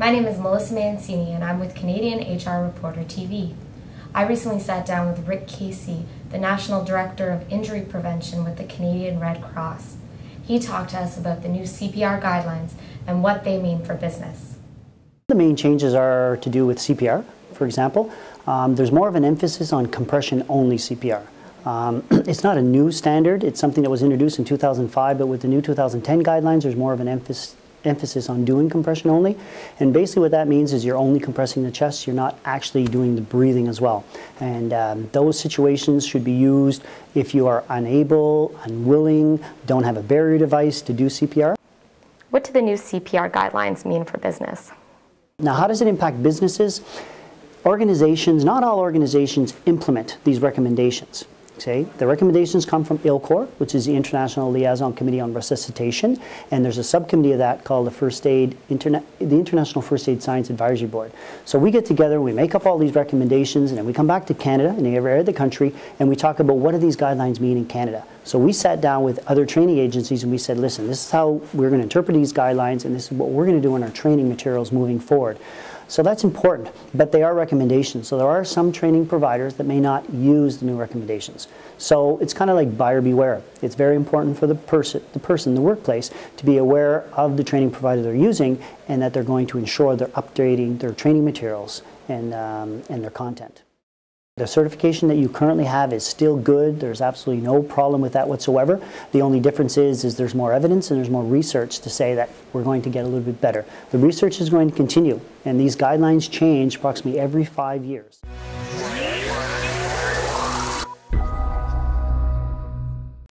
My name is Melissa Mancini and I'm with Canadian HR Reporter TV. I recently sat down with Rick Caissie, the National Director of Injury Prevention with the Canadian Red Cross. He talked to us about the new CPR guidelines and what they mean for business. The main changes are to do with CPR, for example. There's more of an emphasis on compression-only CPR. It's not a new standard, it's something that was introduced in 2005, but with the new 2010 guidelines, there's more of an emphasis on doing compression only. And basically what that means is you're only compressing the chest, you're not actually doing the breathing as well. And those situations should be used if you are unable, unwilling, don't have a barrier device to do CPR. What do the new CPR guidelines mean for business? Now, how does it impact businesses? Organizations, not all organizations implement these recommendations. Okay? The recommendations come from ILCOR, which is the International Liaison Committee on Resuscitation, and there's a subcommittee of that called the International First Aid Science Advisory Board. So we get together, we make up all these recommendations, and then we come back to Canada and every area of the country, and we talk about what do these guidelines mean in Canada. So we sat down with other training agencies and we said, listen, this is how we're going to interpret these guidelines, and this is what we're going to do in our training materials moving forward. So that's important, but they are recommendations. So there are some training providers that may not use the new recommendations. So it's kind of like buyer beware. It's very important for the person in the workplace to be aware of the training provider they're using and that they're going to ensure they're updating their training materials and their content. The certification that you currently have is still good. There's absolutely no problem with that whatsoever. The only difference is there's more evidence and there's more research to say that we're going to get a little bit better. The research is going to continue, and these guidelines change approximately every 5 years.